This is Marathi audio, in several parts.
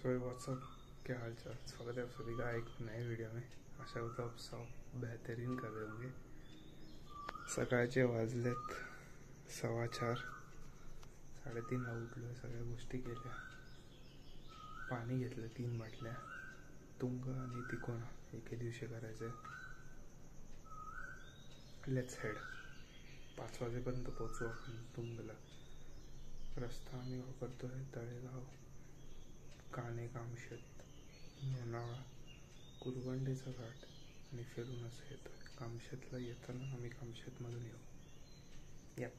सो व्हाट्सअप, क्या हाल चाल। स्वागत है आप सभी का एक नए वीडियो में। आशा करता हूँ आप सब बेहतरीन कर रहे होंगे। सकाळचे वाजलेत 4:15, 3:30ला उठलो, सगळ्या गोष्टी केल्या, पाणी घेतलं 3 बाटल्या, तुंग आणि तिकोना एके दिवशी करायचं। Let's head. 5 वाजेपर्यंत पोहोचू आपण तुंगला। रस्ता आम्ही वापरतोय तळेगाव, काणे, कामशेत, लोणावळा, कुरवंडीचा घाट आणि फिरून असं येतोय। कामशेतला येताना आम्ही कामशेतमधून येऊ। यप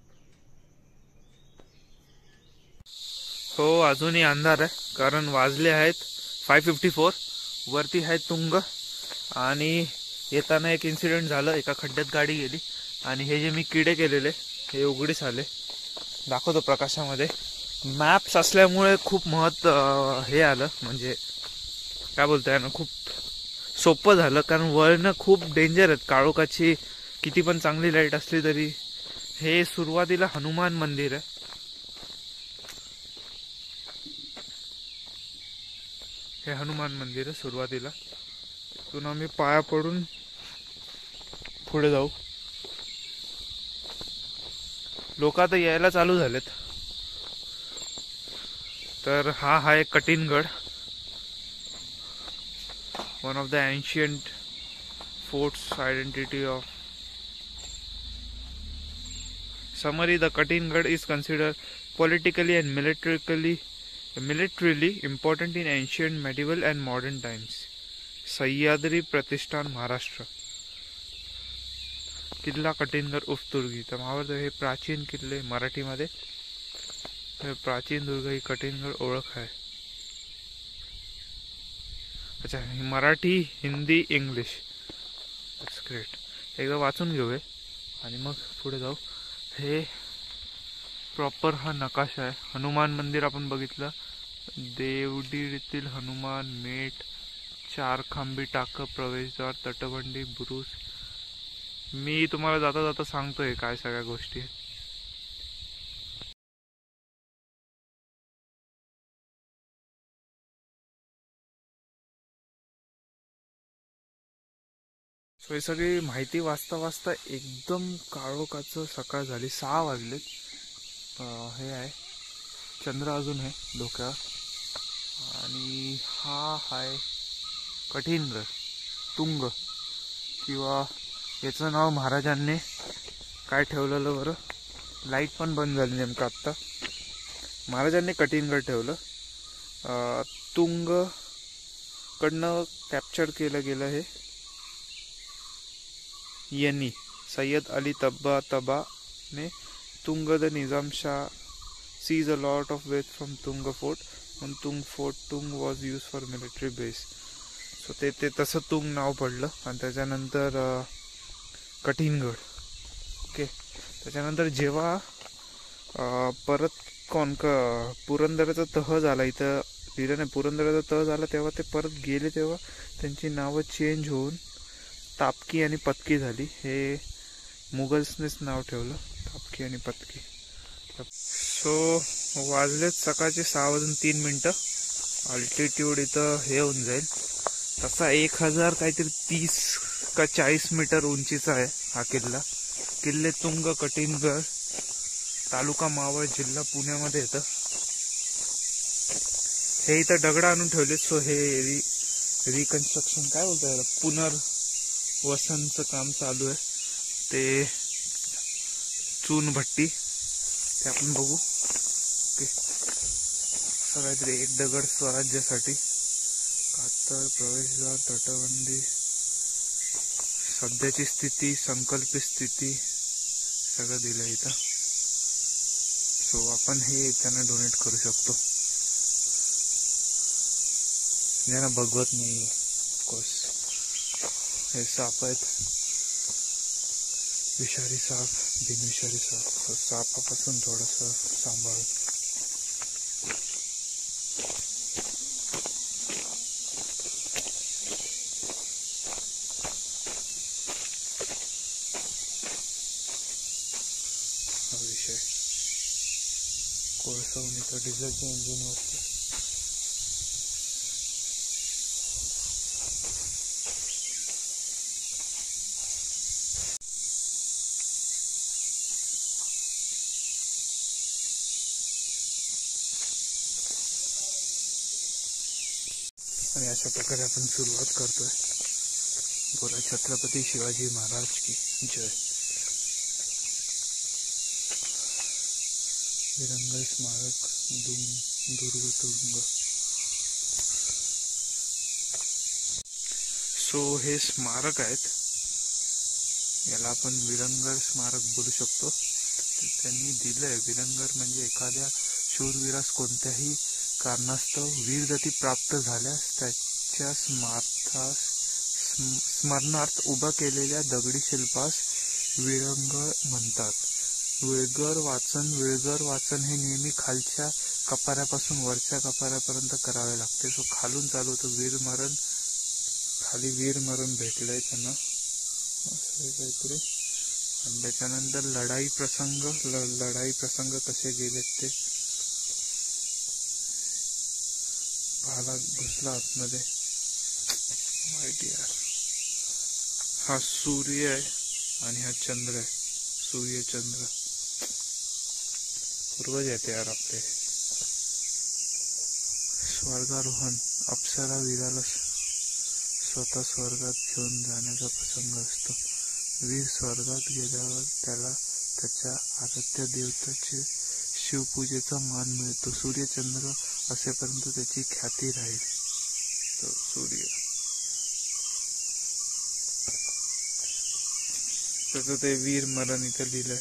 हो, अजूनही अंधार आहे कारण वाजले आहेत 5:54। वरती आहे तुंग आणि येताना एक इन्सिडेंट झालं, एका खड्ड्यात गाडी गेली आणि हे जे मी किडे केलेले हे उघडीस आले। दाखवतो प्रकाशामध्ये। मॅप्स असल्यामुळे खूप हे आलं, म्हणजे काय बोलताय ना, खूप सोपं झालं कारण वळणं खूप डेंजर आहेत काळोखाची। किती पण चांगली लाईट असली तरी हे सुरुवातीला हनुमान मंदिर आहे। हे हनुमान मंदिर आहे सुरुवातीला। तिथून आम्ही पाया पडून पुढे जाऊ। लोक आता यायला चालू झालेत। तर हा आहे कटिनगड, one of the ancient forts identity of summary. The Katingad is considered politically and militarily important in ancient, medieval and modern times. Sahyadri प्रतिष्ठान, महाराष्ट्र। किल्ला कटिनगड उफतुर्गी। तर महाभारत हे प्राचीन किल्ले मराठीमध्ये, प्राचीन दुर्ग ही कटिनगड ओळख आहे। अच्छा, Marathi, Hindi, English, that's great. एकदा वाचून घेऊया आणि मग पुढे जाऊ। हे प्रॉपर हा नकाशा आहे। हनुमान मंदिर आपण बघितलं, देवडीतील हनुमान, मेट, 4 खांबी टाक, प्रवेशद्वार, तटबंदी, बुरुज। मी तुम्हाला जाता जाता सांगतोय काय सगळ्या गोष्टी। सो ही सगळी माहिती वाचता वाचता एकदम काळोखाचं सकाळ झाली। 6 वाजलेत। हे आहे चंद्र अजून आहे डोक्यावर आणि हा आहे कटिनगड तुंग, किंवा याचं नाव महाराजांनी काय ठेवलेलं बरं, लाईट पण बंद झाली नेमकं आत्ता। महाराजांनी कटिनगड ठेवलं। तुंग कडनं कॅप्चर केलं गेलं हे यांनी, सय्यद अली तबा ने। Tung the Nizam Shah seized a lot of weight from Tunga Fort. On Tung was used for military base. So ते तसं तुंग नाव पडलं आणि त्याच्यानंतर कटिनगड। ओके, त्याच्यानंतर जेव्हा परत पुरंदराचा तह झाला, इथं लिहिलं नाही, पुरंदराचा तह झाला तेव्हा ते परत गेले, तेव्हा त्यांची नावं चेंज होऊन तापकी आणि पतकी झाली। हे मुघल्सनेच नाव ठेवलं, तापकी आणि पतकी। सो वाजलेत सकाळचे 6:03। अल्टिट्यूड इथं हे होऊन जाईल तसा 1000 काहीतरी 30 का 40 मीटर उंचीचा आहे हा किल्ला। किल्ले तुंग कटिनगड, तालुका मावळ, जिल्हा पुण्यामध्ये येतं। हे इथं दगड आणून ठेवले। सो हे रिकन्स्ट्रक्शन काय बोलतात, पुनर्वसनचं काम चालू आहे। ते चून भट्टी ते आपण बघू। ओके, काहीतरी एक दगड स्वराज्यासाठी, कातर, प्रवेशद्वार, तटबंदी, सध्याची स्थिती, संकल्पित स्थिती सगळं दिलं इथं। सो आपण हे त्यांना डोनेट करू शकतो, ज्यांना बघवत नाही। ऑफकोर्स हे साप आहेत, विषारी साप, बिनविषारी साप। सापापासून थोडंसं सांभाळ। हा विषय कोळसा इथं डिझेलच्या इंजिनवरती आणि अशा प्रकारे आपण सुरुवात करतोय. बोला छत्रपती शिवाजी महाराज की जय. विरंगल स्मारक दुर्गतुंग. सो हे स्मारक आहेत, याला आपण विरंगल स्मारक बोलू शकतो. त्यांनी दिलंय, विरंगल म्हणजे एखाद्या शूरवीरास कोणत्याही कारणास्तव वीरगती प्राप्त झाल्यास त्याच्या स्मरणार्थ उभा केलेल्या दगडी शिल्पास विरंगळ म्हणतात. विळगर वाचन हे नेहमी खालच्या कपाऱ्यापासून वरच्या कपाऱ्यापर्यंत करावे लागते. सो खालून चालू होतं वीरमरण, खाली वीरमरण भेटलंय त्यांना असं काहीतरी. आणि त्याच्यानंतर लढाई प्रसंग कसे गेलेत ते. भाला घुसला आतमध्ये. माहित यार. हा सूर्य आहे आणि हा चंद्र आहे. सूर्य चंद्र पूर्वज आहेत यार आपले. स्वर्गारोहण. अप्सरा वीराला स्वतः स्वर्गात घेऊन जाण्याचा प्रसंग असतो. वीर स्वर्गात गेल्यावर त्याला त्याच्या आराध्य देवतेचे शिवपूजेचा मान मिळतो. सूर्यचंद्र असेपर्यंत त्याची ख्याती राहील. तो सूर्य त्याचं ते वीर मरण इथं लिहिलंय.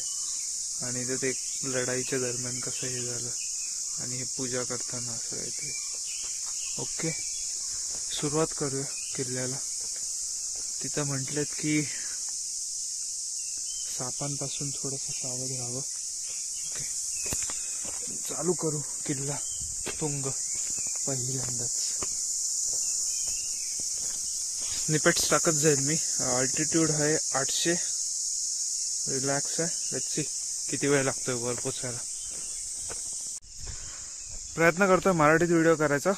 आणि इथं ते लढाईच्या दरम्यान कसं हे झालं आणि हे पूजा करताना असं काहीतरी. ओके, सुरुवात करूया किल्ल्याला. तिथं म्हटलेत की सापांपासून थोडंसं सावध राहावं. ओके, चालू करू. किल्ला तुंग पहिल्यांदाच स्निपेट्स टाकत जाईल मी. अल्टिट्यूड आहे 800. रिलॅक्स आहे. लेट्स सी किती वेळ लागतोय वर पोचायला. प्रयत्न करतोय मराठीत व्हिडिओ करायचा.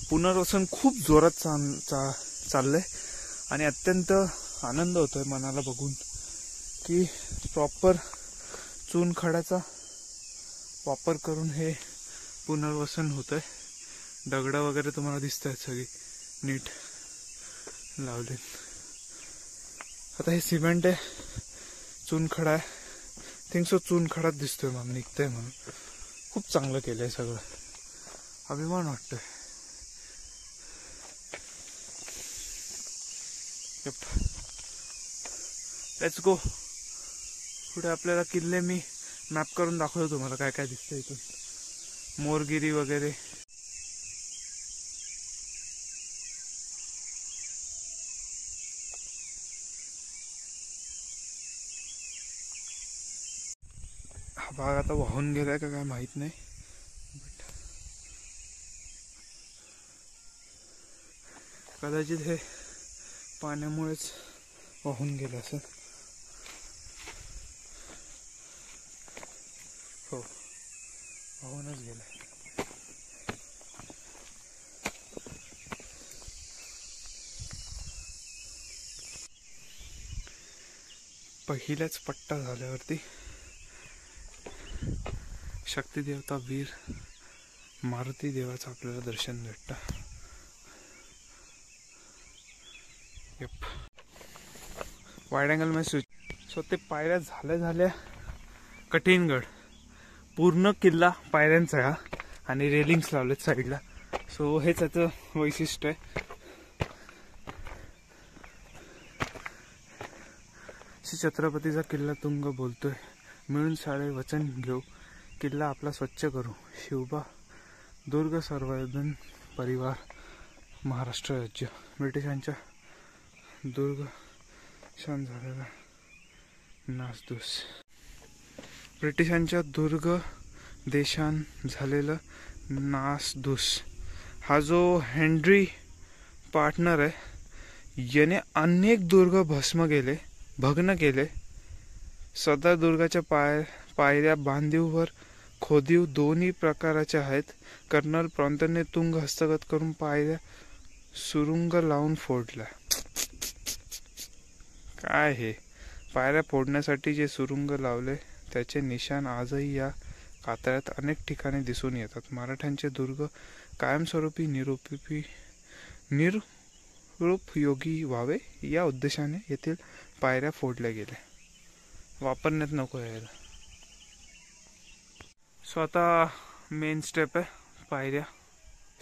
पुनर्वसन खूप जोरात चाललंय आणि अत्यंत आनंद होतोय मनाला बघून की प्रॉपर चुनखड्याचा वापर करून हे पुनर्वसन होतंय. दगड वगैरे तुम्हाला दिसत आहेत सगळी नीट लावले. आता हे सिमेंट आहे, चुनखडा आहे. थिंक सो चुनखडाच दिसतोय मला निघतंय म्हणून. खूप चांगलं केलंय सगळं. अभिमान वाटतोय. Let's go. पुढे आपल्याला किल्ले मी मॅप करून दाखवतो तुम्हाला काय काय दिसतंय इथून. मोरगिरी वगैरे. हा भाग आता वाहून गेलाय का काय माहित नाही. कदाचित हे पाण्यामुळेच वाहून गेलं असं. हो, वाहूनच गेलाय. पहिल्याच पट्टा झाल्यावरती शक्तिदेवता वीर मारुती देवाचं आपल्याला दर्शन भेटतं. वाईड अँगल मध्ये स्विच. सो ते पायऱ्या झाल्या कठीणगड. पूर्ण किल्ला पायऱ्यांचा आहे हा. आणि रेलिंग्स लावलेत साईडला. सो हेच त्याचं वैशिष्ट्य आहे. श्री छत्रपतीचा किल्ला तुंग बोलतोय. मिळून सारे वचन घेऊ, किल्ला आपला स्वच्छ करू. शिवबा दुर्ग संवर्धन परिवार महाराष्ट्र राज्य. ब्रिटिशांच्या दुर्ग शान झालेला नासधूस. ब्रिटिशांच्या दुर्ग देशान झालेलं नासधूस. हा जो हेनरी पार्टनर आहे याने अनेक दुर्ग भग्न केले. सदर दुर्गाच्या पायऱ्या बांधीव वर खोदीव दोन्ही प्रकारच्या आहेत. कर्नल प्रॉन्टने तुंग हस्तगत करून पायऱ्या सुरुंग लावून फोडल्या. काय हे पायऱ्या फोडण्यासाठी जे सुरुंग लावले त्याचे निशाण आजही या कातळ्यात अनेक ठिकाणी दिसून येतात. मराठ्यांचे दुर्ग कायमस्वरूपी निरुपयोगी निर्रूप योगी व्हावे या उद्देशाने येथील पायऱ्या फोडल्या गेल्या. वापरण्यात नको यायला. सो आता मेन स्टेप आहे पायऱ्या.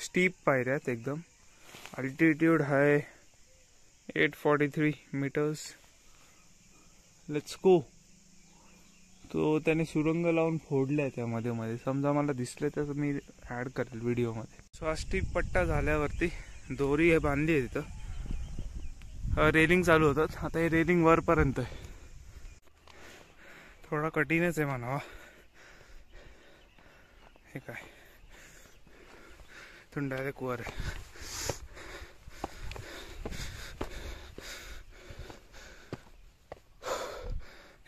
स्टीप पायऱ्या आहेत एकदम. अल्टिट्यूड आहे 843 मीटर्स. Let's go. तो त्याने सुरंग लावून फोडलाय त्यामध्ये मध्ये. समजा मला दिसले तर मी ऍड करेल व्हिडिओमध्ये. सो हा स्टीप पट्टा झाल्यावरती दोरी हे बांधली आहे तिथं. रेलिंग चालू होतात. आता हे रेलिंग वरपर्यंत आहे. थोडा कठीणच आहे म्हणावा. हे काय तो डायरेक्ट वर आहे.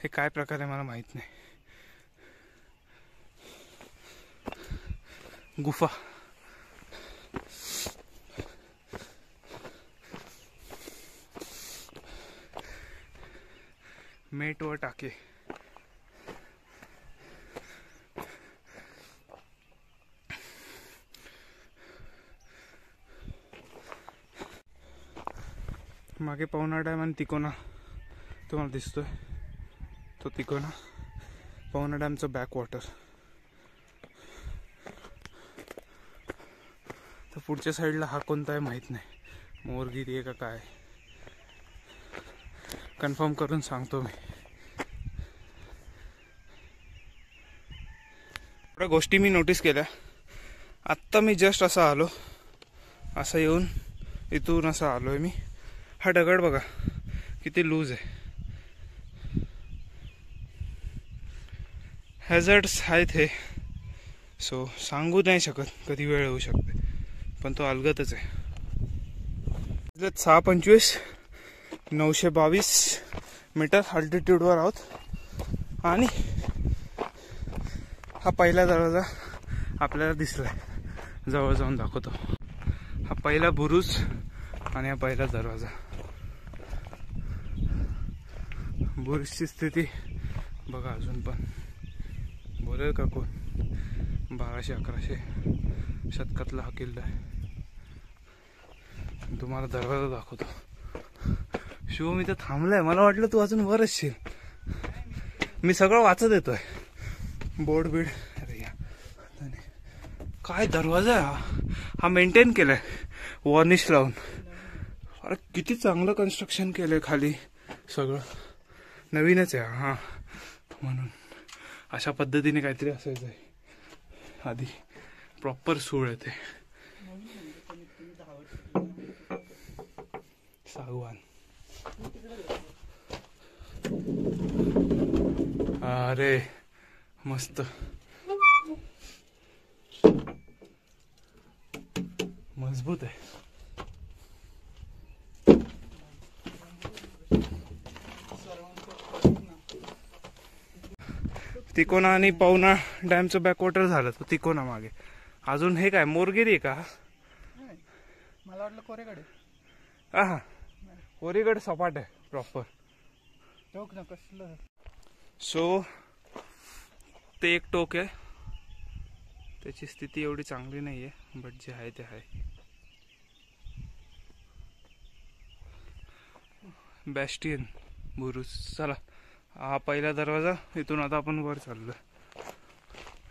हे काय प्रकार आहे मला माहित नाही. गुफा. मेट व टाके. मागे पवना डॅम आणि तिकोना तुम्हाला दिसतोय. तो तिकोना पवना डॅमचं बॅक वॉटर. तर पुढच्या साईडला हा कोणता आहे माहित नाही. मोरगिरी आहे का काय कन्फर्म करून सांगतो मी. थोड्या गोष्टी मी नोटीस केल्या. आत्ता मी जस्ट असा आलो. असं येऊन इथून असं आलोय मी. हा दगड बघा किती लूज आहे. हॅझर्ड्स आहेत हे. सो सांगू नाही शकत कधी वेळ येऊ शकते. पण तो अलगतच आहे. 625 922 मीटर अल्टिट्यूडवर आहोत. आणि हा पहिला दरवाजा आपल्याला दिसलाय. जवळ जाऊन दाखवतो. हा पहिला बुरुज आणि हा पहिला दरवाजा. बुरुजची स्थिती बघा अजून पण. बोलेल का कोण. 1200-1100 शतकातला हा किल्ला आहे. तुम्हाला दरवाजा दाखवतो. शिवम इथं थांबलाय. मला वाटलं तू अजून वर असशील. मी सगळं वाचत येतोय बोर्ड बीड. अरे या काय दरवाजा आहे हा मेंटेन केलाय वॉर्निश लावून. अरे किती चांगलं कन्स्ट्रक्शन केलंय. खाली सगळं नवीनच आहे. हा म्हणून अशा पद्धतीने काहीतरी असायचं आहे आधी. प्रॉपर सूळ आहे ते. सागवान. अरे मस्त. मजबूत आहे. तिकोना आणि पवना डॅमचं बॅकवॉटर झालं. तो तिकोना मागे. अजून हे काय मोरगिरी आहे का. मला वाटलं कोरेगड. हा कोरेगड सपाट आहे प्रॉपर. टोक ना कसलं. सो ते एक टोक आहे. त्याची स्थिती एवढी चांगली नाहीये. बट जे आहे ते आहे. बॅस्टियन बुरुज. चला हा पहिला दरवाजा. इथून आता आपण वर चाललो.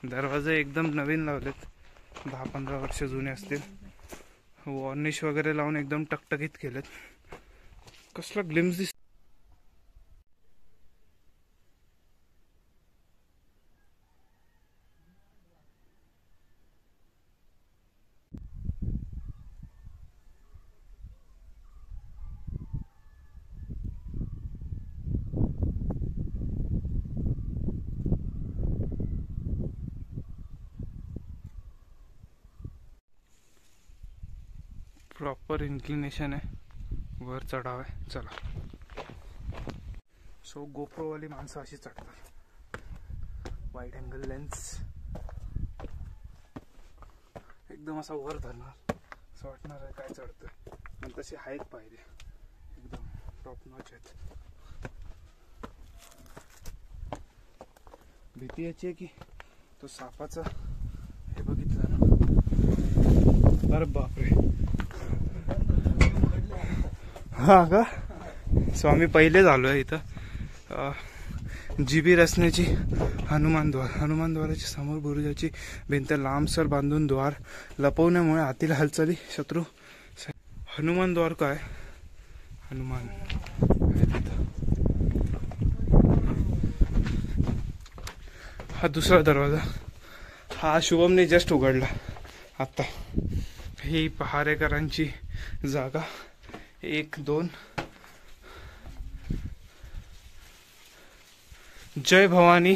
दरवाजे एकदम नवीन लावलेत. 10-15 वर्ष जुने असतील. वॉर्निश वगैरे लावून एकदम टकटकीत केलेत. कसला ग्लिम्स दिसतो. प्रॉपर इन्क्लिनेशन आहे. वर चढाव आहे. चला. सो गोप्रोवाली माणसं अशी चढतात. वाईड अँगल लेन्स एकदम असा वर धरणार असं वाटणार आहे काय चढतोय. पण तशी आहेत पायऱ्या एकदम टॉप नॉच आहेत. भीती याची आहे की तो सापाचा हे बघितलं ना. अरे बापरे. हा का? सो आम्ही पहिले झालोय इथं GB रचनेची हनुमान द्वाराच्या समोर बुरुजाची भिंत लांबसर बांधून द्वार लपवण्यामुळे आतील हालचाली शत्रू. हनुमान द्वार काय? हनुमान हा दुसरा दरवाजा. हा शुभमने जस्ट उघडला आता. ही पहारेकरांची जागा. 1 2. जय भवानी,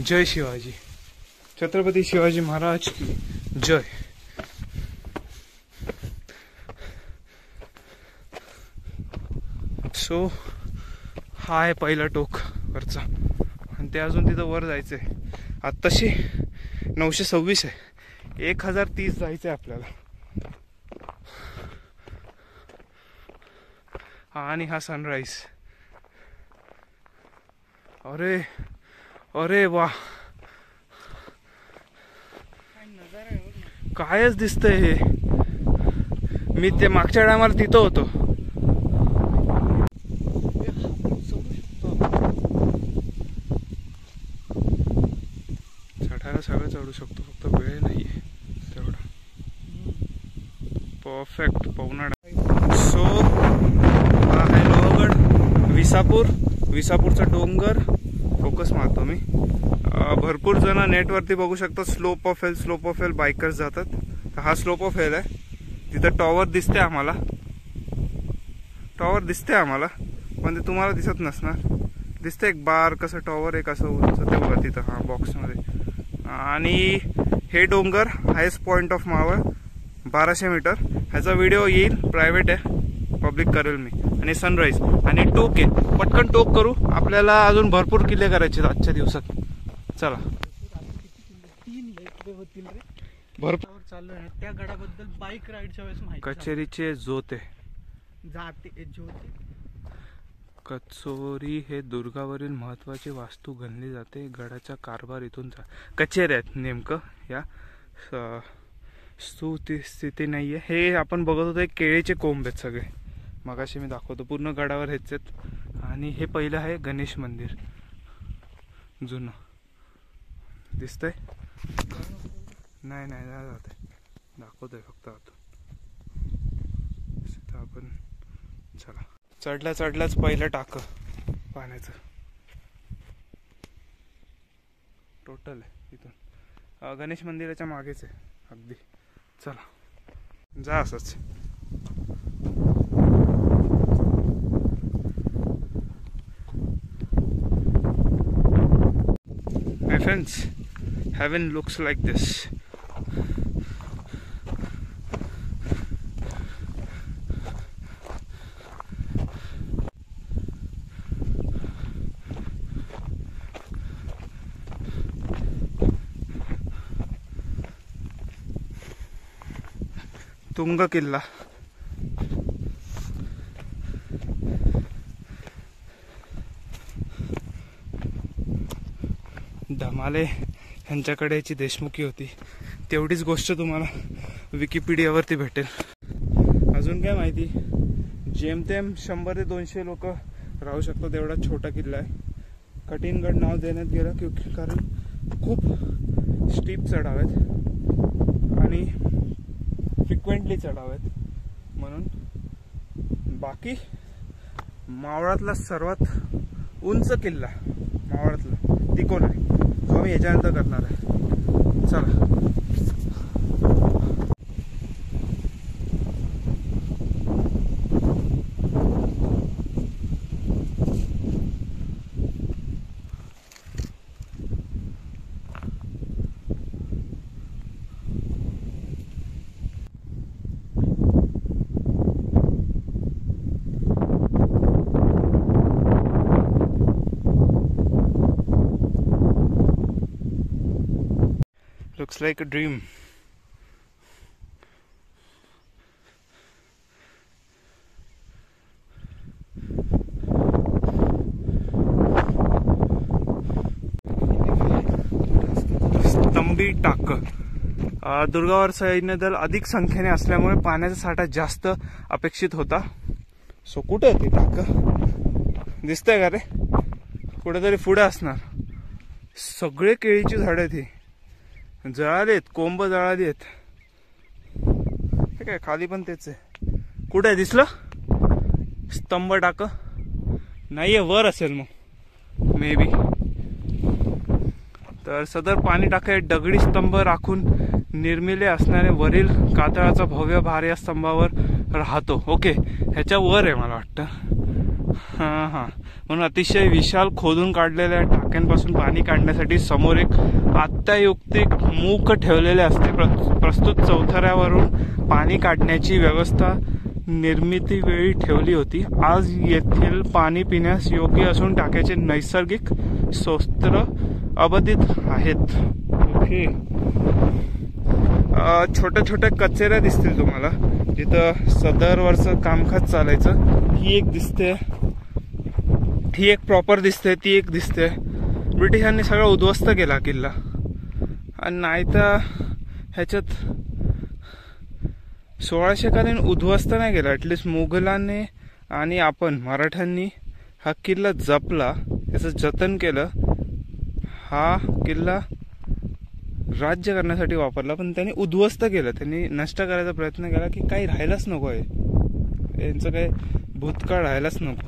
जय शिवाजी. छत्रपती शिवाजी महाराज की जय. सो हा आहे पहिला टोक वरचा आणि ते अजून तिथं वर जायचंय. आत्ताशी 926 आहे. 1030 जायचंय आपल्याला. आणि हा सनराईज. अरे अरे वा, कायच दिसतंय हे. मी ते मागच्या टायमाला तिथं होतो. चढायला सगळं चढू शकतो, फक्त वेळ नाहीये तेवढा. परफेक्ट पवनाडा. सो हा आहे लोहगड, विसापूरचा डोंगर. फोकस मारतो मी. भरपूर जण नेटवरती बघू शकतात स्लोप ऑफ हिल बायकर्स जातात. हा स्लोप ऑफ हिल आहे. तिथं टॉवर दिसते आम्हाला, पण ते तुम्हाला दिसत नसणार. दिसतं एक बार कसं टॉवर एक असं उंच ते बघा तिथं. हा बॉक्समध्ये. आणि हे डोंगर highest point of Maval 1200 metre. ह्याचा व्हिडिओ येईल, प्रायव्हेट आहे, पब्लिक करेल मी. आणि सनराईज आणि टोक आहे. पटकन टोक करू, आपल्याला अजून भरपूर किल्ले करायचे आजच्या दिवसात. चला. 3 होतील रे. भरपूर चालू आहे. त्या गडाबद्दल बाईक राईडच्या वेळेस माहिती. कचेरीचे जोते जाते ज्योती. कचोरी हे दुर्गावरील महत्वाची वास्तू गणली जाते. गडाचा कारभार इथून कचेरी आहेत नेमकं. या स्थिती नाहीये. हे आपण बघत होतो केळीचे कोंब आहेत सगळे. मगाशी मी दाखवतो पूर्ण गडावर हेच आहेत. आणि हे पहिलं आहे गणेश मंदिर जुनं. दिसतंय? नाही जाते, दाखवतोय फक्त आतून. आपण चला. चढल्याच पहिलं टाक पाण्याचं टोटल आहे इथून. गणेश मंदिराच्या मागेच आहे अगदी. चला जा असंच. My friends, heaven looks like this. तुंग किल्ला. धमाले यांच्याकडे याची देशमुखी होती. तेवढीच गोष्ट तुम्हाला विकिपीडियावरती भेटेल. अजून काय माहिती? जेमतेम 100 ते 200 लोक राहू शकतात एवढा छोटा किल्ला आहे. कठीणगड नाव देण्यात गेलं कारण खूप स्टीप चढाव आहेत आणि फ्रिक्वेंटली चढाव आहेत म्हणून. बाकी मावळातला सर्वात उंच किल्ला मावळातला तिकोना आहे, जो आम्ही याच्यानंतर करणार आहे. चला. Looks like a dream. स्तंभी टाक. दुर्गावर सैन्य दल अधिक संख्येने असल्यामुळे पाण्याचा साठा जास्त अपेक्षित होता. सो कुठे आहे ते टाकं दिसतंय का रे? कुठेतरी पुढे असणार. सगळे केळीची झाड आहेत ही, जळालीत, कोंब जळाली आहेत. हे काय खाली पण तेच आहे. कुठे आहे दिसलं? स्तंभ टाक नाहीये, वर असेल मग मे बी. तर सदर पाणी टाके दगडी स्तंभ राखून निर्मिले असणारे वरील कातळाचा भव्य भार या स्तंभावर राहतो. ओके, ह्याच्या वर आहे मला वाटतं. हां हां, म्हणून अतिशय विशाल खोदून काढलेल्या टाक्यांपासून पाणी काढण्यासाठी समोर एक अत्यायुक्तिक मूक ठेवलेले असते. प्रस्तुत चौथऱ्यावरून पाणी काढण्याची व्यवस्था निर्मिती वेळी ठेवली होती. आज येथील पाणी पिण्यास योग्य असून टाक्याचे नैसर्गिक स्रोत अबाधित आहेत. ओके, छोट्या छोट्या कचेऱ्या दिसतील तुम्हाला जिथं सदरवरचं कामकाज चालायचं. ही एक दिसते, ही एक प्रॉपर दिसते, ती एक दिसते. ब्रिटिशांनी सगळं उद्ध्वस्त केला किल्ला. आणि नाही तर ह्याच्यात 1600 उद्ध्वस्त नाही केला, ॲटलिस्ट मुघलांनी आणि आपण मराठ्यांनी हा किल्ला जपला, त्याचं जतन केलं. हा किल्ला राज्य करण्यासाठी वापरला, पण त्यांनी उद्ध्वस्त केलं, त्यांनी नष्ट करायचा प्रयत्न केला की काही राहायलाच नको आहे, यांचं काही भूतकाळ राहायलाच नको.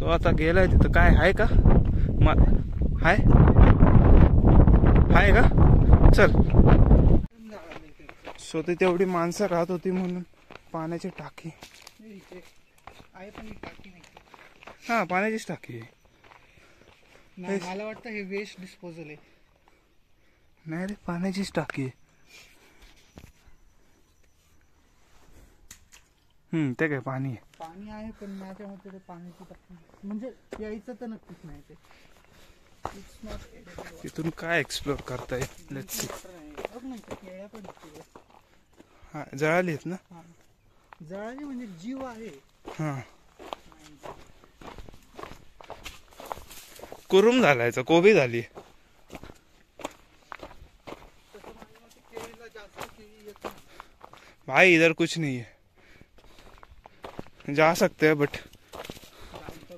तो आता गेलाय तिथं. काय आहे का? हाय हाय का? चल. सो तिथे एवढी माणसं राहत होती म्हणून पाण्याची टाकी. हा, पाण्याचीच टाकी आहे. मला वाटतं हे वेस्ट डिस्पोजल आहे. नाही रे, पाण्याचीच टाकी आहे. ते काय पाणी आहे? पाणी आहे, पण माझ्या मते ते पाण्याची टाकी म्हणजे यायचं तर नक्कीच नाही ते. तिथून काय एक्सप्लोर करता येईल? Let's see. हा, जळाली आहेत ना? जळाली म्हणजे जीव आहे. हा, कुरुम झालायचा, कोबी झाली. भाई इधर कुछ नहीं है, जा सकते हैं बट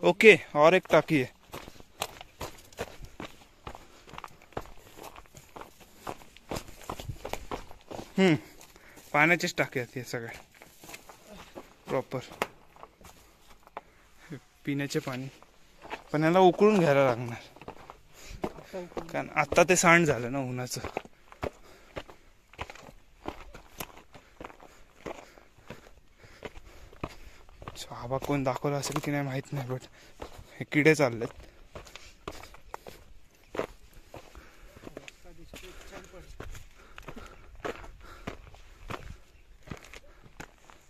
ओके. और एक टाकी है. पाण्याचीच टाकी आहे सगळ्या प्रॉपर. पिण्याचे पाणी पण याला उकळून घ्यायला लागणार, कारण आता ते सांड झालं ना उन्हाचं. आबा कोण दाखवलं असेल की नाही माहित नाही, बट हे किडे चाललेत.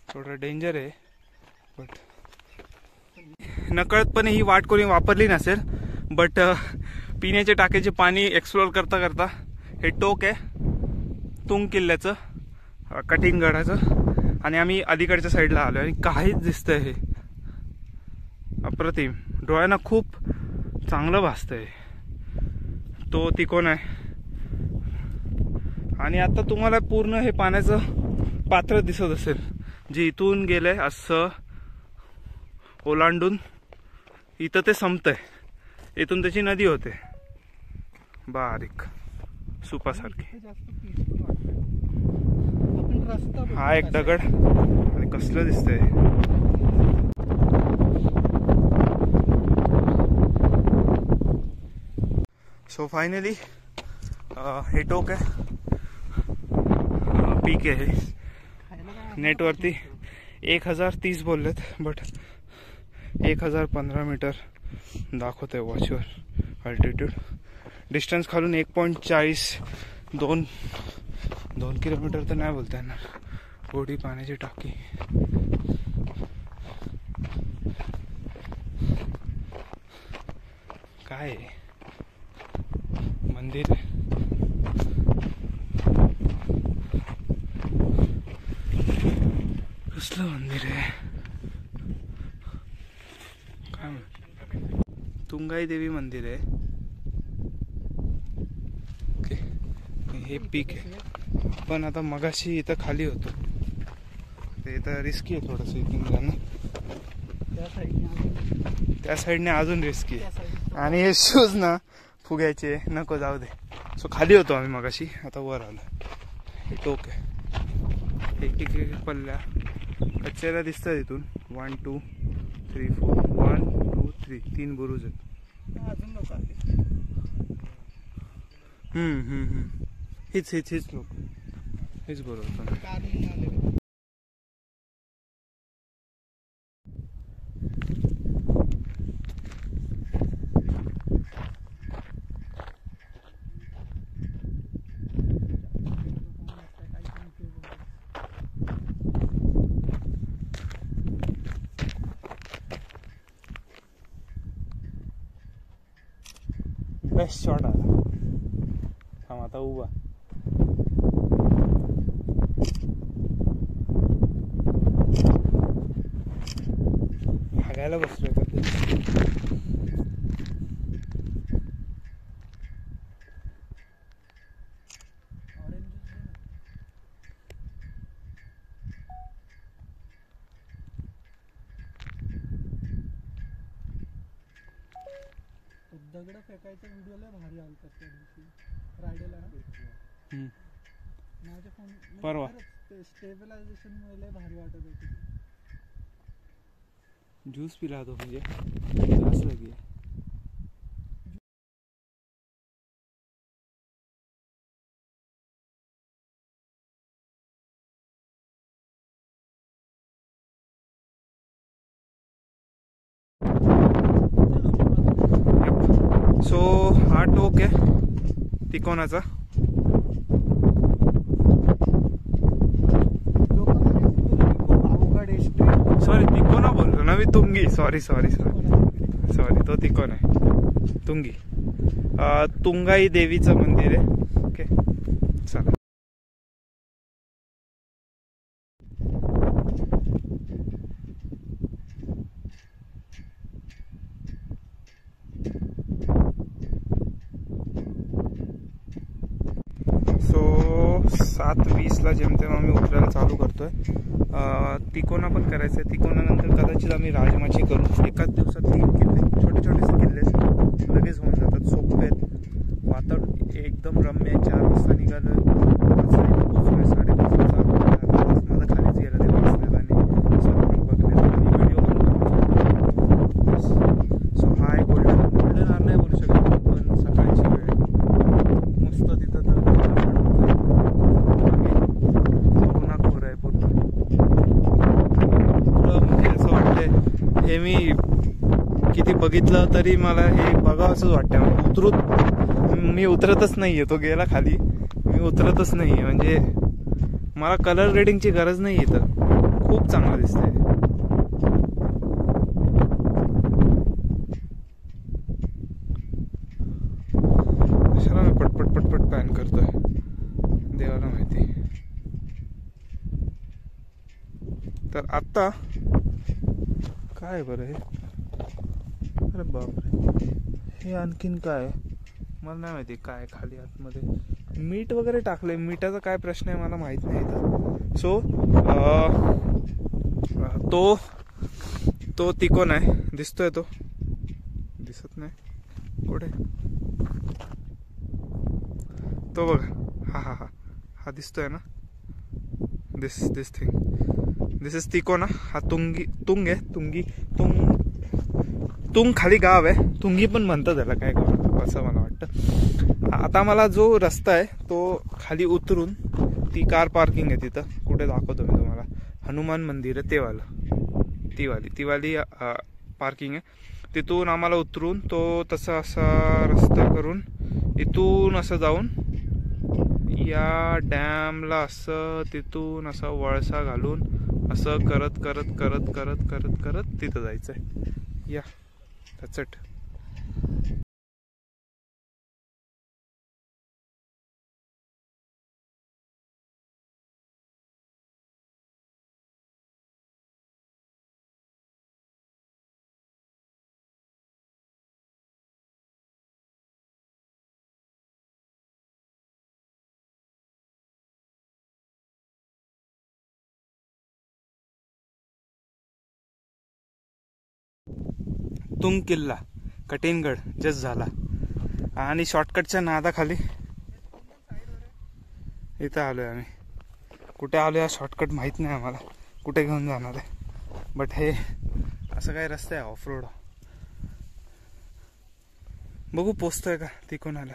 थोडं डेंजर आहे, बट नकळतपणे ही वाट कोणी वापरली नसेल. बट पिण्याच्या टाक्याचे पाणी एक्सप्लोर करता करता हे टोक आहे तुंग किल्ल्याचं, कठीणगडाचं, आणि आम्ही अलीकडच्या साईडला आलो आणि काहीच दिसतंय. हे अप्रतिम, डोळ्यांना खूप चांगलं भासतंय. तो तिकोन आहे आणि आता तुम्हाला पूर्ण हे पाण्याचं पात्र दिसत असेल, जे इथून गेलंय असं ओलांडून इथं ते संपतंय. इथून त्याची नदी होते बारीक सुपासारखी. हा एक दगड आणि कसलं दिसतंय. सो फायनली हे टोक आहे, पीक आहे. नेटवरती 1030 बोललेत, बट 1015 मीटर दाखवतंय वॉचवर अल्टिट्यूड. डिस्टन्स खालून 1.40 2 किलोमीटर तर नाही बोलता येणार. गोडी पाण्याची टाकी. काय आहे? मंदिर आहे. कसलं मंदिर आहे? काय? तुंगाई देवी मंदिर आहे. ओके, हे पीक आहे. पण आता मगाशी इथं खाली होतो, ते इथं रिस्की आहे थोडंसं इथून जाणं. त्या साईडने अजून रिस्की त्या आहे. साईडला आणि हे शूज ना फुगायचे, नको जाऊ दे. सो खाली होतो आम्ही मगाशी, आता वर आलो. हे टोक आहे, एक पल्ल्या कच्च्याला दिसतं तिथून. 1 2 3 4 1 2 3 3 बुरुज आहेत. अजून लोक आले. हेच लोक, हेच बरोबर. कारने आले. बेस्ट शॉट आला. थांब आता उभा. भागायला बसलोय का ते. दगड फेकायचा व्हिडिओ लय भारी आलता त्या दिवशी रायडेला ना. माझ्या फोन परवा. स्टेबलायझेशन मुळे लय भारी वाटत होती. ज्यूस पिला तो म्हणजे जास्त लगी. सो हा टोक आहे तिकोनाचा. सॉरी तिकोना बोललो ना मी, तुंगी. सॉरी तो तिकोन आहे, तुंगी. तुंगाई देवीचं मंदिर आहे. ओके चला. सो 7:20ला जेमतेम आम्ही उतरायला चालू करतोय. तिकोना पण करायचं आहे. तिकोना नंतर कदाचित आम्ही राजमाची करू. एकाच दिवसात 3 किल्ले, छोटे छोटेसे किल्ले लगेच होऊन जातात, सोपे आहेत. वातावरण एकदम रम्य आहे. 4 वाजता निघालं, 5 ला इथं पोचलोय, 5:30ला चालू केलं. माझं खालीच गेलं ते वाचलेत आणि सगळं बघलेत आणि व्हिडिओ पण बघितले. सो हा एक गोल्डन आर नाही बोलू शकत, पण सकाळची वेळ मस्त तिथं तर कोरोना खोर आहे पूर्ण. म्हणजे असं वाटतंय हे मी किती बघितलं तरी मला हे बघावं असंच वाटतंय. मी उतरतच नाहीये. तो गेला खाली, मी उतरतच नाहीये. म्हणजे मला कलर ग्रेडिंगची गरज नाही आहे. तर खूप चांगलं दिसतंय. कशाला मी पटपट पॅन करतोय देवाला माहिती. तर आता काय बरं हे, अरे बापरे, हे आणखीन काय मला नाही माहिती काय खाली आतमध्ये. मीठ वगैरे टाकलंय, मिठाचा काय प्रश्न आहे मला माहित नाही इथं. सो तो तिकोन आहे, दिसतोय तो, दिसत नाही कुठे तो बघा. हा दिसतोय ना, दिस थिंग, दिस इज तिकोना. हा तुंग आहे. तुंग खाली गाव आहे. तुंगी पण म्हणतात त्याला, काय गाव असं मला वाटतं. आता मला जो रस्ता आहे तो खाली उतरून ती कार पार्किंग आहे तिथं, कुठे दाखवतो मी तुम्हाला. हनुमान मंदिर आहे ती वाली पार्किंग आहे. तिथून आम्हाला उतरून तो तसा असा रस्ता करून इथून असं जाऊन या डॅमला असं तिथून असं वळसा घालून असं करत तिथं जायचंय. या दॅट्स इट. तुंग किल्ला कटिनगड जस्ट झाला आणि शॉर्टकटच्या नादाखाली इथं आलोय आम्ही. कुठे आलो या शॉर्टकट माहीत नाही आम्हाला कुठे घेऊन जाणार आहे, बट हे असं काही रस्ता आहे ऑफ रोड. बघू पोचतोय का ती कोणाला.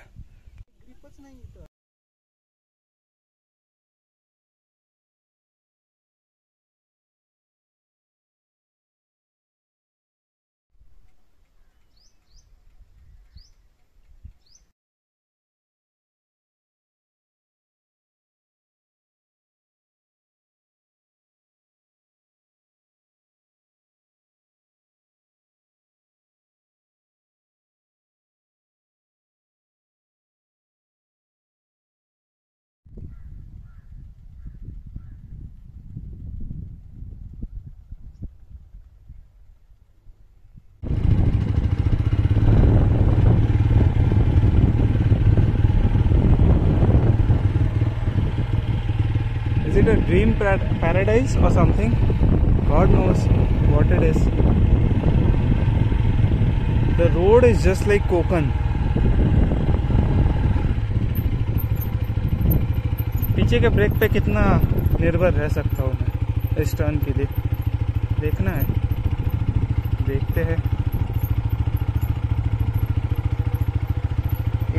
Is it a dream paradise or something? God knows what it is. The road is just like Konkan. पीछे के ब्रेक पे कितना निर्भर रह सकता हूँ मैं इस टर्न के लिए, देखना है. देखते हैं.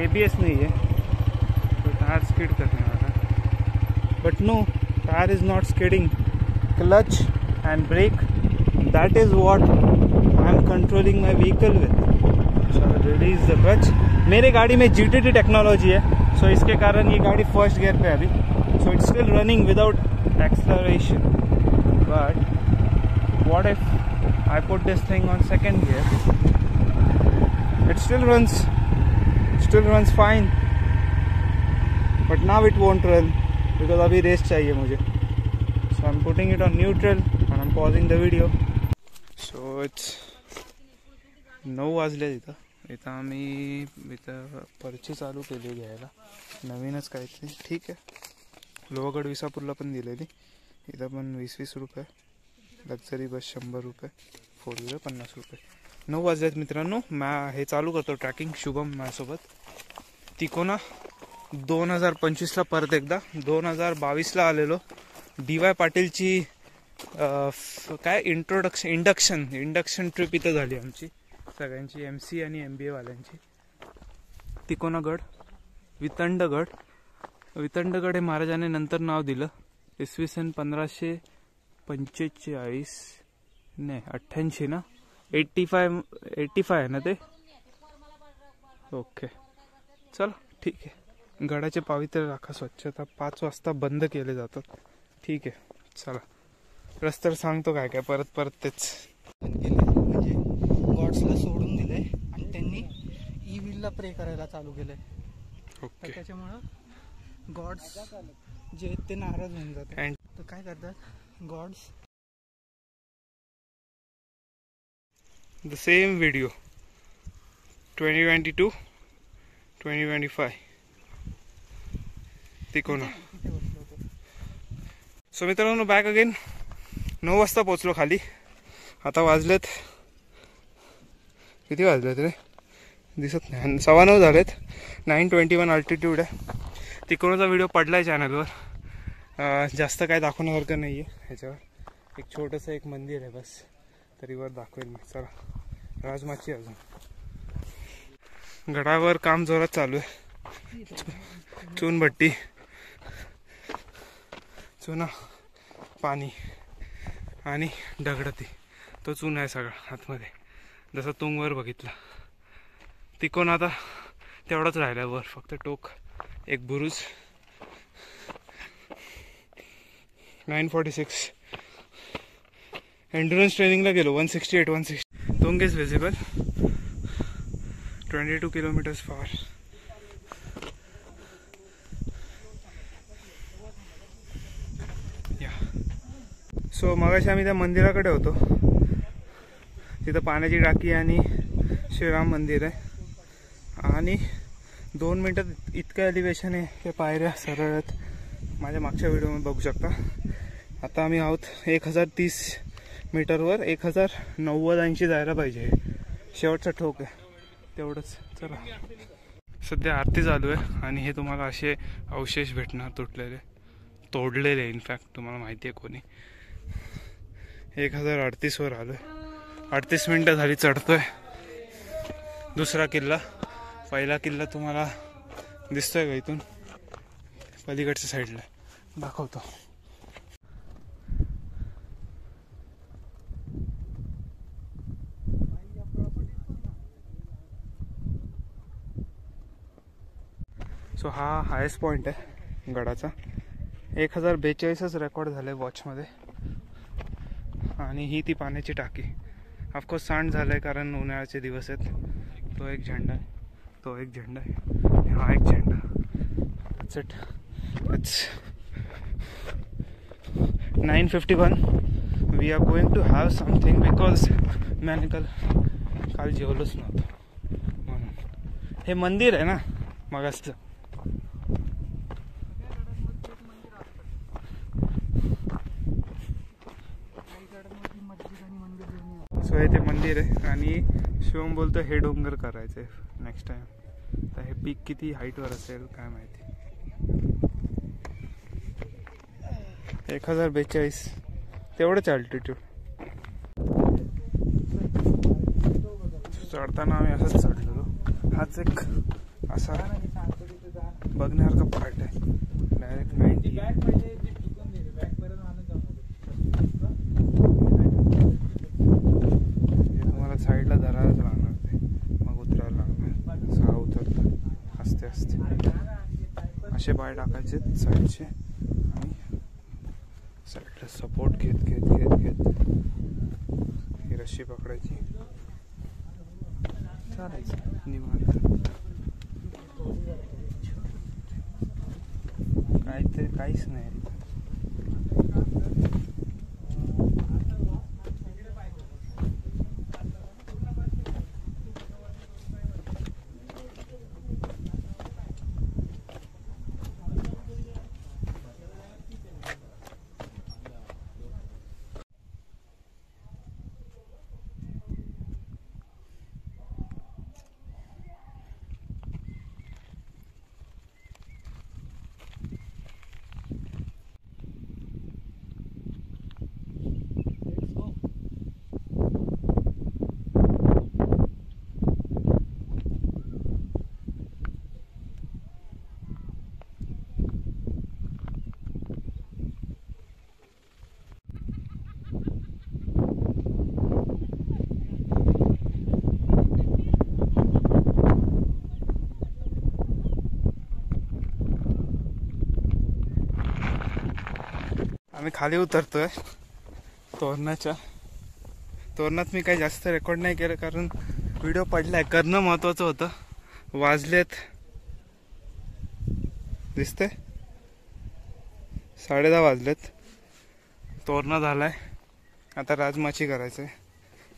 ABS नहीं है तो टायर स्किड करने वाला, but no, tyre is not skidding. Clutch and brake, that is what I am controlling my vehicle with. So release the clutch. मेरे गाड़ी में GTT टेक्नोलॉजी है, सो इसके कारण ये गाड़ी फर्स्ट गियर पे है अभी. So it's still running without acceleration, but what if I put this thing on second gear? It still runs fine, but now it won't run because अभी रेस चाहिए मुझे. So I'm putting it on neutral and I'm pausing the video. So it's 9 वाजले. इथं आम्ही इथं पर्ची चालू केली घ्यायला, नवीनच काहीतरी. ठीक आहे. लोहगड विसापूरला पण दिलेली, इथं पण 20-20 रुपये. लक्झरी बस 100 रुपये, 4 व्हीलर 50 रुपये. 9 वाजलेत मित्रांनो. मैं हे चालू करतो ट्रॅकिंग. शुभम माझ्यासोबत. तिकोना 2025ला परत एकदा. 2022ला आलेलो. DY पाटीलची काय इंडक्शन ट्रिप इथं झाली आमची सगळ्यांची, MC आणि MBA वाल्यांची. तिकोनागड, वितंडगड हे महाराजाने नंतर नाव दिलं. इसवी सन 1545 नाही 88 ना, 85 आहे ना ते. ओके चल ठीक आहे. गडाचे पावित्र्य राखा, स्वच्छता. 5 वाजता बंद केले जातात. ठीक आहे चला. रस्त्यावर सांगतो काय काय परत तेच. म्हणजे गॉड्सला सोडून दिलंय आणि त्यांनी इव्हिलला प्रे करायला चालू केलंय. ओके. त्याच्यामुळं गॉड्स जे आहेत ते नाराज होऊन जातात. तर काय करतात gods. The same video 2022-2025 Tikona. So मित्रांनो बॅक अगेन. 9 वाजता पोचलो खाली. आता वाजलेत किती वाजलेत रे, दिसत नाही. 9:15 झालेत. 921 अल्टिट्यूड आहे. तिकोनाचा व्हिडिओ पडलाय चॅनलवर. जास्त काय दाखवण्यासारखं नाही आहे ह्याच्यावर. एक छोटंसं एक मंदिर आहे बस, तरी वर दाखवेल मी. चला. राजमाची अजून गडावर काम जोरात चालू आहे. चूनभट्टी, चुना, पाणी आणि दगडती. तो चून आहे सगळा आतमध्ये, जसं तुंगवर बघितलं. तिकोन आता तेवढंच राहिलं वर, फक्त टोक, एक बुरुज. 946 एंड्युरन्स ट्रेनिंगला गेलो. 168 Tung is visible. 22 kilometres far. So मगाशी आम्ही त्या मंदिराकडे होतो. तिथं पाण्याची टाकी आणि श्रीराम मंदिर आहे. आणि 2 मिनटात इतकं एलिव्हेशन आहे, ते पायऱ्या सरळ आहेत. माझ्या मागच्या व्हिडिओमध्ये बघू शकता. आता आम्ही आहोत 1030 मीटरवर. 1090-80 जायला पाहिजे. शेवटचा ठोक आहे तेवढंच. चला सध्या आरती चालू आहे आणि हे तुम्हाला असे अवशेष भेटणार तुटलेले, तोडलेले. इनफॅक्ट तुम्हाला माहिती आहे कोणी. 1038 वर आलोय. 38 मिनिटं झाली चढतोय. दुसरा किल्ला, पहिला किल्ला तुम्हाला दिसतोय का इथून पलीकडच्या साईडला, दाखवतो. सो हा हायेस्ट पॉईंट आहे गडाचा. 1042च रेकॉर्ड झालंय वॉचमध्ये. आणि ही ती पाण्याची टाकी. ऑफकोर्स सांड झालंय कारण उन्हाळ्याचे दिवस आहेत. तो एक झेंडा आहे, तो एक झेंडा आहे, हा एक झेंडा. That's it. It's 9:51. We are going to have something because मैंने काल जेवलोच नव्हतं म्हणून. हे मंदिर आहे ना मगासचं. सो हे ते मंदिर आहे आणि शिवम बोलतो हे डोंगर करायचंय नेक्स्ट टाइम. तर हे पीक किती हाईटवर असेल काय माहिती. 1042 तेवढंच अल्टिट्यूड. चढताना आम्ही असंच चढलेलो. हाच एक असा बघण्यासारखा पार्ट आहे. डायरेक्ट 90. साईडला धरायलाच लागणार ते, मग उतरायला लागणार. सहा उतरतं असते असते असे पाय टाकायचे साईडचे आणि साईडला सपोर्ट घेत घेत घेत घेत ही रस्सी पकडायची, चालायचं निवांत. काहीच नाही. आम्ही खाली उतरतोय तोरणात मी काही जास्त रेकॉर्ड नाही केलं कारण व्हिडिओ पडलाय. करणं महत्वाचं होतं. वाजलेत दिसते 10:30 वाजलेत. तोरणा झालाय. आता राजमाची करायचंय.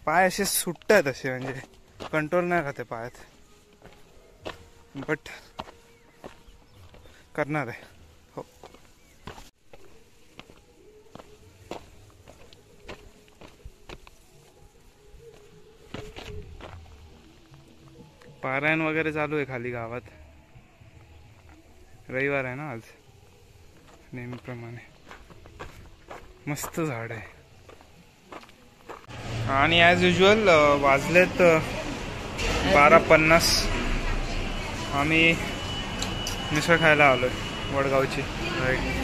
पाय असे सुटतात असे, म्हणजे कंट्रोल नाही राहते पायात, बट करणार आहे. हो पारायण वगैरे चालू आहे खाली गावात. रविवार आहे ना आज, नेहमीप्रमाणे. मस्त झाड आहे. आणि ॲज युजल वाजलेत 12:50. आम्ही मिसळ खायला आलोय वडगावची. राईट.